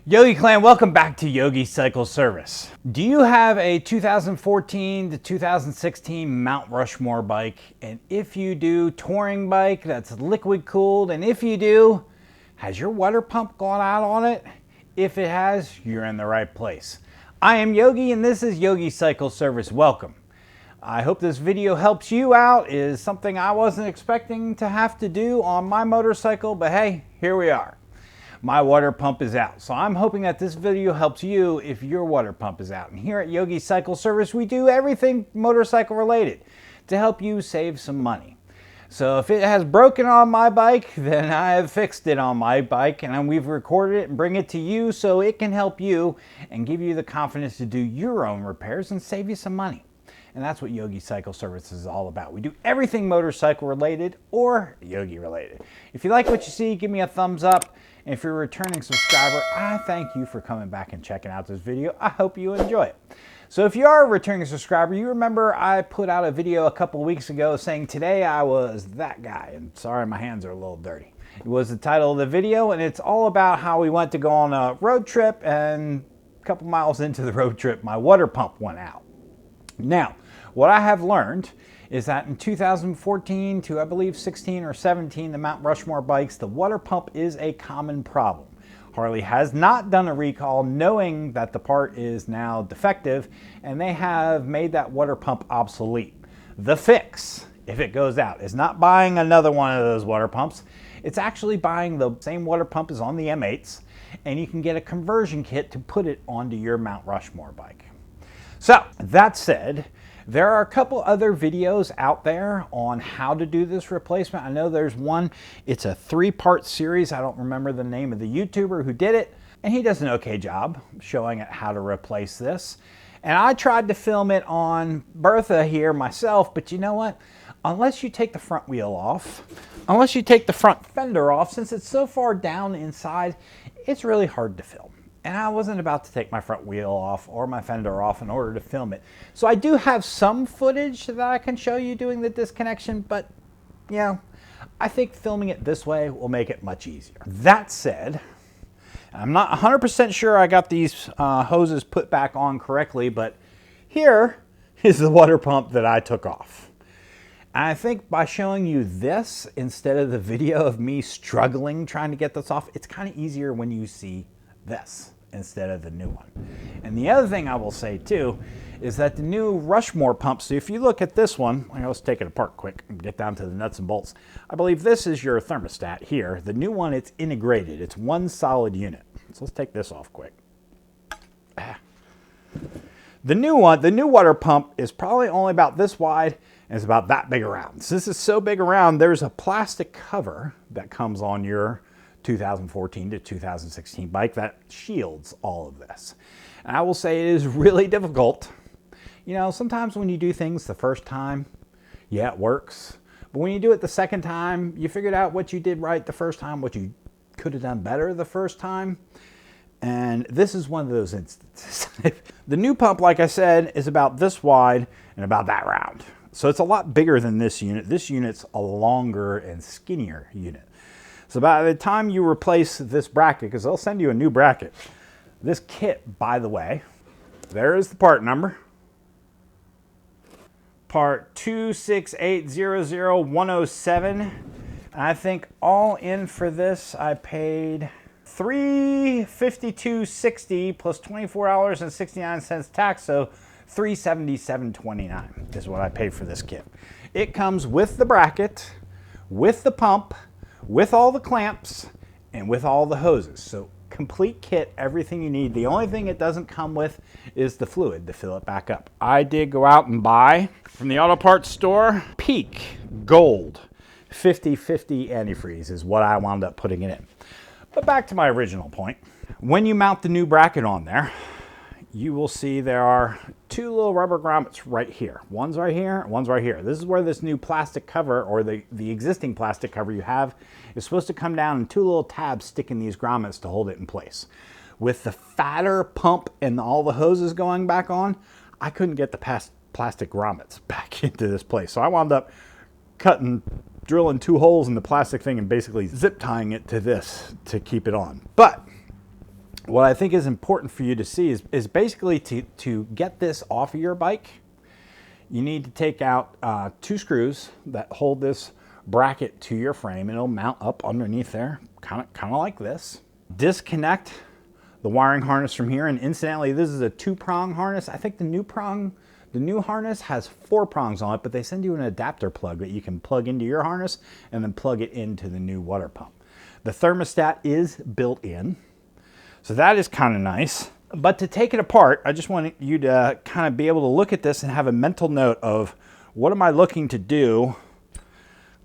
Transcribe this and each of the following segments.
Yogi Clan, welcome back to Yogi Cycle Service. Do you have a 2014 to 2016 Mt Rushmore bike? And if you do, touring bike that's liquid cooled? And if you do, has your water pump gone out on it? If it has, you're in the right place. I am Yogi and this is Yogi Cycle Service. Welcome. I hope this video helps you out. It is something I wasn't expecting to have to do on my motorcycle, but hey, here we are. My water pump is out. So I'm hoping that this video helps you if your water pump is out. And here at Yogi Cycle Service, we do everything motorcycle related to help you save some money. So if it has broken on my bike, then I have fixed it on my bike and we've recorded it and bring it to you so it can help you and give you the confidence to do your own repairs and save you some money. And that's what Yogi Cycle Service is all about. We do everything motorcycle related or Yogi related. If you like what you see, give me a thumbs up. And if you're a returning subscriber, I thank you for coming back and checking out this video. I hope you enjoy it. So if you are a returning subscriber, you remember I put out a video a couple weeks ago saying today I was that guy. And sorry, my hands are a little dirty. It was the title of the video, and it's all about how we went to go on a road trip, and a couple miles into the road trip, my water pump went out. Now, what I have learned is that in 2014 to I believe 16 or 17, the Mt Rushmore bikes, the water pump is a common problem. Harley has not done a recall knowing that the part is now defective, and they have made that water pump obsolete. The fix, if it goes out, is not buying another one of those water pumps. It's actually buying the same water pump as on the M8s, and you can get a conversion kit to put it onto your Mt Rushmore bike. So, that said, there are a couple other videos out there on how to do this replacement. I know there's one, it's a 3-part series. I don't remember the name of the YouTuber who did it, and he does an okay job showing it how to replace this. And I tried to film it on Bertha here myself, but you know what? Unless you take the front wheel off, unless you take the front fender off, since it's so far down inside, it's really hard to film. And I wasn't about to take my front wheel off or my fender off in order to film it. So I do have some footage that I can show you doing the disconnection, but you know, I think filming it this way will make it much easier. That said, I'm not 100% sure I got these hoses put back on correctly, but here is the water pump that I took off. And I think by showing you this instead of the video of me struggling trying to get this off, it's kind of easier when you see this instead of the new one. And the other thing I will say too is that the new Rushmore pump, so if you look at this one, let's take it apart quick and get down to the nuts and bolts. I believe this is your thermostat here. The new one, it's integrated. It's one solid unit. So let's take this off quick. The new one, the new water pump is probably only about this wide and it's about that big around. So this is so big around, there's a plastic cover that comes on your 2014 to 2016 bike that shields all of this. And I will say it is really difficult. You know, sometimes when you do things the first time, yeah, it works. But when you do it the second time, you figured out what you did right the first time, what you could have done better the first time. And this is one of those instances. The new pump, like I said, is about this wide and about that round. So it's a lot bigger than this unit. This unit's a longer and skinnier unit. So by the time you replace this bracket, because they'll send you a new bracket, this kit, by the way, there is the part number. Part 26800-107. And I think all in for this, I paid $352.60 plus $24.69 tax, so $377.29 is what I paid for this kit. It comes with the bracket, with the pump, with all the clamps, and with all the hoses. So complete kit, everything you need. The only thing it doesn't come with is the fluid to fill it back up. I did go out and buy from the auto parts store, Peak Gold 50/50 antifreeze is what I wound up putting it in. But back to my original point. When you mount the new bracket on there, you will see there are two little rubber grommets right here. One's right here, and one's right here. This is where this new plastic cover, or the existing plastic cover you have, is supposed to come down and two little tabs stick in these grommets to hold it in place. With the fatter pump and all the hoses going back on, I couldn't get the plastic grommets back into this place. So I wound up drilling two holes in the plastic thing and basically zip tying it to this to keep it on. But what I think is important for you to see is basically to get this off of your bike, you need to take out 2 screws that hold this bracket to your frame, and it'll mount up underneath there, kind of like this. Disconnect the wiring harness from here, and incidentally, this is a 2-prong harness. I think the new harness has 4 prongs on it, but they send you an adapter plug that you can plug into your harness and then plug it into the new water pump. The thermostat is built in, so that is kind of nice. But to take it apart, I just want you to kind of be able to look at this and have a mental note of what am I looking to do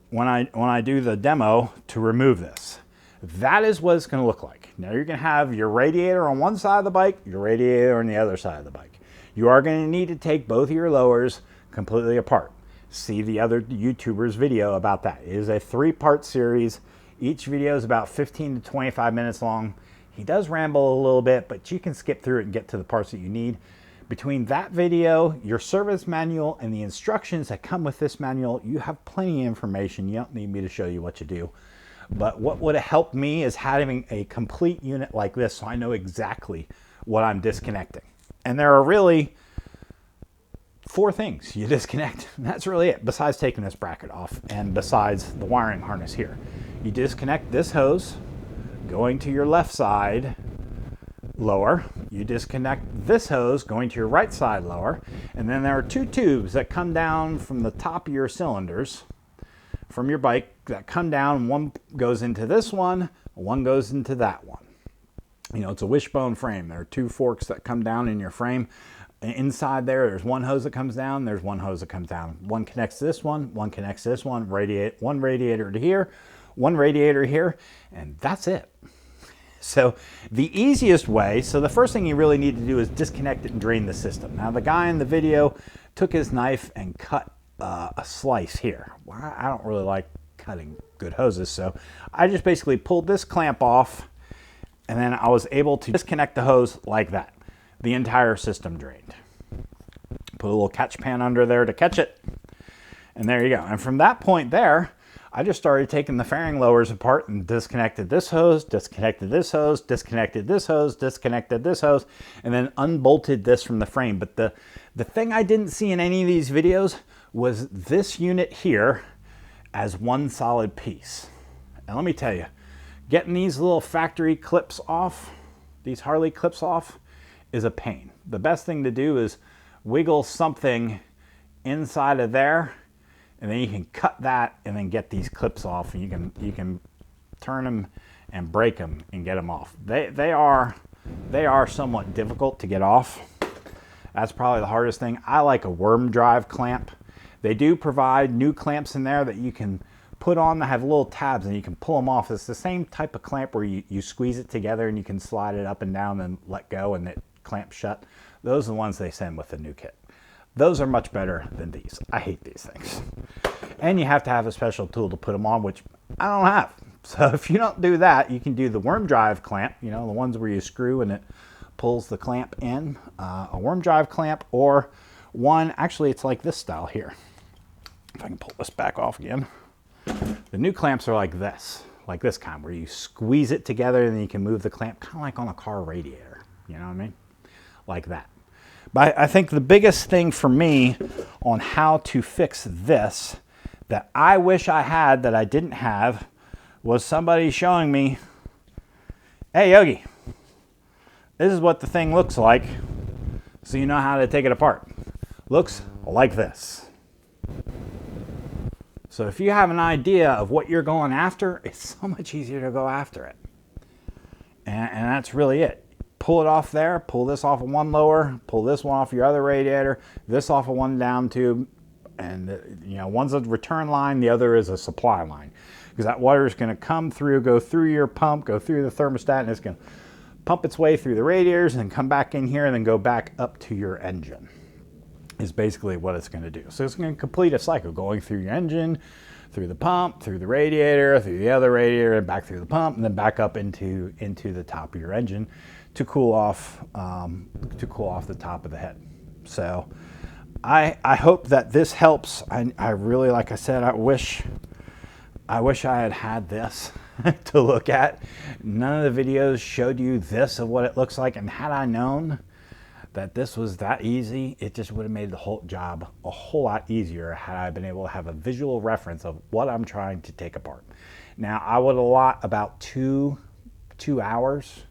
when I do the demo to remove this. That is what it's going to look like. Now you're going to have your radiator on one side of the bike, your radiator on the other side of the bike. You are going to need to take both of your lowers completely apart. See the other YouTuber's video about that. It is a 3-part series. Each video is about 15 to 25 minutes long. He does ramble a little bit, but you can skip through it and get to the parts that you need. Between that video, your service manual, and the instructions that come with this manual, you have plenty of information. You don't need me to show you what to do. But what would have helped me is having a complete unit like this so I know exactly what I'm disconnecting. And there are really 4 things you disconnect. And that's really it, besides taking this bracket off and besides the wiring harness here. You disconnect this hose going to your left side lower. You disconnect this hose going to your right side lower. And then there are 2 tubes that come down from the top of your cylinders from your bike that come down. One goes into this one goes into that one. You know, it's a wishbone frame. There are 2 forks that come down in your frame. Inside there's 1 hose that comes down, there's 1 hose that comes down. One connects to this one connects to this one, one radiator to here, 1 radiator here, and that's it. So the easiest way, so the first thing you really need to do is disconnect it and drain the system. Now the guy in the video took his knife and cut a slice here. Well, I don't really like cutting good hoses, so I just basically pulled this clamp off, and then I was able to disconnect the hose like that. The entire system drained. Put a little catch pan under there to catch it, and there you go. And from that point there, I just started taking the fairing lowers apart and disconnected this hose, disconnected this hose, disconnected this hose, disconnected this hose, and then unbolted this from the frame. But the thing I didn't see in any of these videos was this unit here as one solid piece. And let me tell you, getting these little factory clips off, these Harley clips off, is a pain. The best thing to do is wiggle something inside of there, and then you can cut that and then get these clips off, and you can turn them and break them and get them off. They are somewhat difficult to get off. That's probably the hardest thing. I like a worm drive clamp. They do provide new clamps in there that you can put on that have little tabs and you can pull them off. It's the same type of clamp where you squeeze it together and you can slide it up and down and let go and it clamps shut. Those are the ones they send with the new kit. Those are much better than these. I hate these things. And you have to have a special tool to put them on, which I don't have. So if you don't do that, you can do the worm drive clamp, you know, the ones where you screw and it pulls the clamp in, a worm drive clamp, or one, actually it's like this style here. If I can pull this back off again. The new clamps are like this kind, where you squeeze it together and then you can move the clamp, kind of like on a car radiator, you know what I mean? Like that. But I think the biggest thing for me on how to fix this that I wish I had that I didn't have was somebody showing me, hey Yogi, this is what the thing looks like, so you know how to take it apart. Looks like this. So if you have an idea of what you're going after, it's so much easier to go after it. And that's really it. Pull it off there, pull this off of one lower, pull this one off your other radiator, this off of one down tube, and you know, one's a return line, the other is a supply line. Because that water is going to come through, go through your pump, go through the thermostat, and it's going to pump its way through the radiators and come back in here and then go back up to your engine. Is basically what it's going to do. So it's going to complete a cycle going through your engine, through the pump, through the radiator, through the other radiator, and back through the pump, and then back up into the top of your engine to cool off the top of the head. So I hope that this helps. I really, like I said, I wish I had this to look at. None of the videos showed you this of what it looks like, and had I known that this was that easy, it just would have made the whole job a whole lot easier had I been able to have a visual reference of what I'm trying to take apart. Now, I would allot about 2 hours,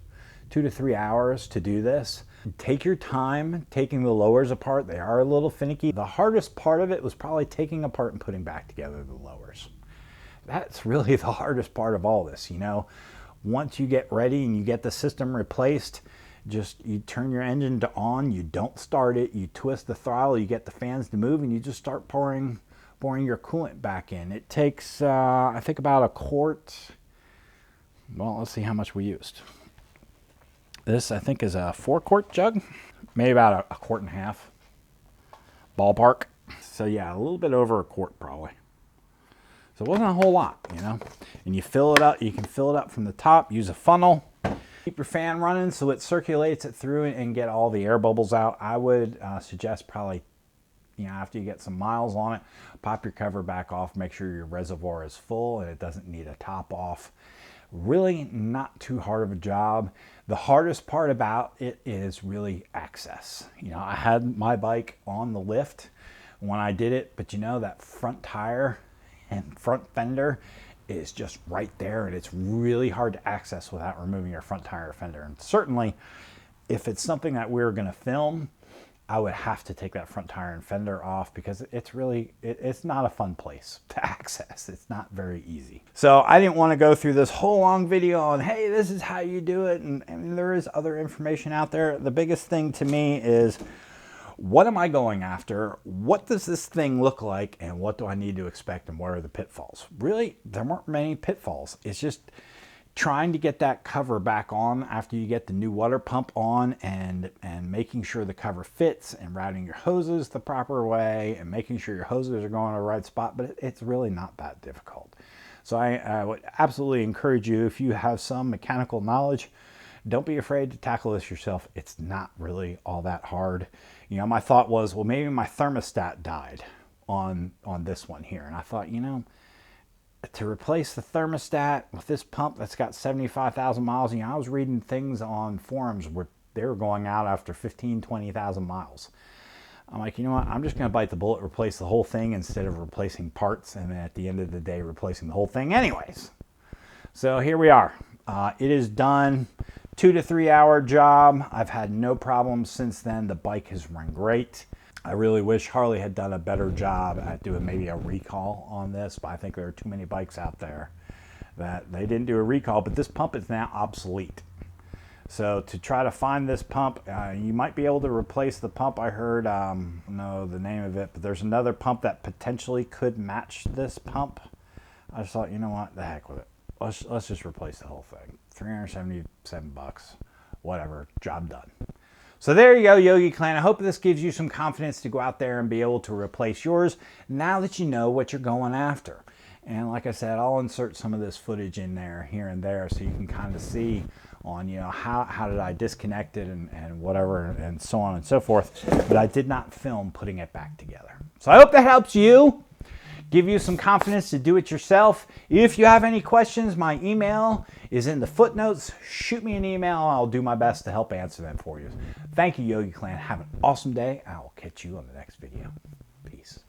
2 to 3 hours to do this. Take your time taking the lowers apart. They are a little finicky. The hardest part of it was probably taking apart and putting back together the lowers. That's really the hardest part of all this, you know. Once you get ready and you get the system replaced, just you turn your engine to on, you don't start it, you twist the throttle, you get the fans to move, and you just start pouring your coolant back in. It takes, I think, about a quart. Well, let's see how much we used. This, I think, is a 4-quart jug, maybe about a quart and a half, ballpark. So yeah, a little bit over a quart probably. So it wasn't a whole lot, you know. And you fill it up, you can fill it up from the top, use a funnel. Keep your fan running so it circulates it through and get all the air bubbles out. I would suggest probably, you know, after you get some miles on it, pop your cover back off, make sure your reservoir is full and it doesn't need a top off. Really not too hard of a job. The hardest part about it is really access. You know, I had my bike on the lift when I did it, but you know, that front tire and front fender is just right there, and it's really hard to access without removing your front tire or fender. And certainly, if it's something that we're going to film, I would have to take that front tire and fender off, because it's really, it's not a fun place to access. It's not very easy. So I didn't want to go through this whole long video on, hey, this is how you do it. And I mean, there is other information out there. The biggest thing to me is, what am I going after? What does this thing look like? And what do I need to expect? And what are the pitfalls? Really, there weren't many pitfalls. It's just trying to get that cover back on after you get the new water pump on, and making sure the cover fits, and routing your hoses the proper way, and making sure your hoses are going to the right spot. But it's really not that difficult. So I would absolutely encourage you, if you have some mechanical knowledge, don't be afraid to tackle this yourself. It's not really all that hard. You know, my thought was, well, maybe my thermostat died on this one here. And I thought, you know, to replace the thermostat with this pump that's got 75,000 miles, you know, I was reading things on forums where they were going out after 15, 20,000 miles. I'm like, you know what, I'm just going to bite the bullet, replace the whole thing instead of replacing parts, and then at the end of the day, replacing the whole thing anyways. So here we are. It is done. 2 to 3 hour job. I've had no problems since then. The bike has run great. I really wish Harley had done a better job at doing maybe a recall on this, but I think there are too many bikes out there that they didn't do a recall, but this pump is now obsolete. So to try to find this pump, you might be able to replace the pump. I heard, I don't know the name of it, but there's another pump that potentially could match this pump. I just thought, you know what, the heck with it. Let's just replace the whole thing. 377 bucks, whatever, job done. So there you go, Yogi Clan. I hope this gives you some confidence to go out there and be able to replace yours now that you know what you're going after. And like I said, I'll insert some of this footage in there, here and there, so you can kind of see on, you know, how did I disconnect it and whatever, and so on and so forth. But I did not film putting it back together. So I hope that helps you, give you some confidence to do it yourself. If you have any questions, my email is in the footnotes. Shoot me an email. I'll do my best to help answer them for you. Thank you, Yogi Clan. Have an awesome day. I will catch you on the next video. Peace.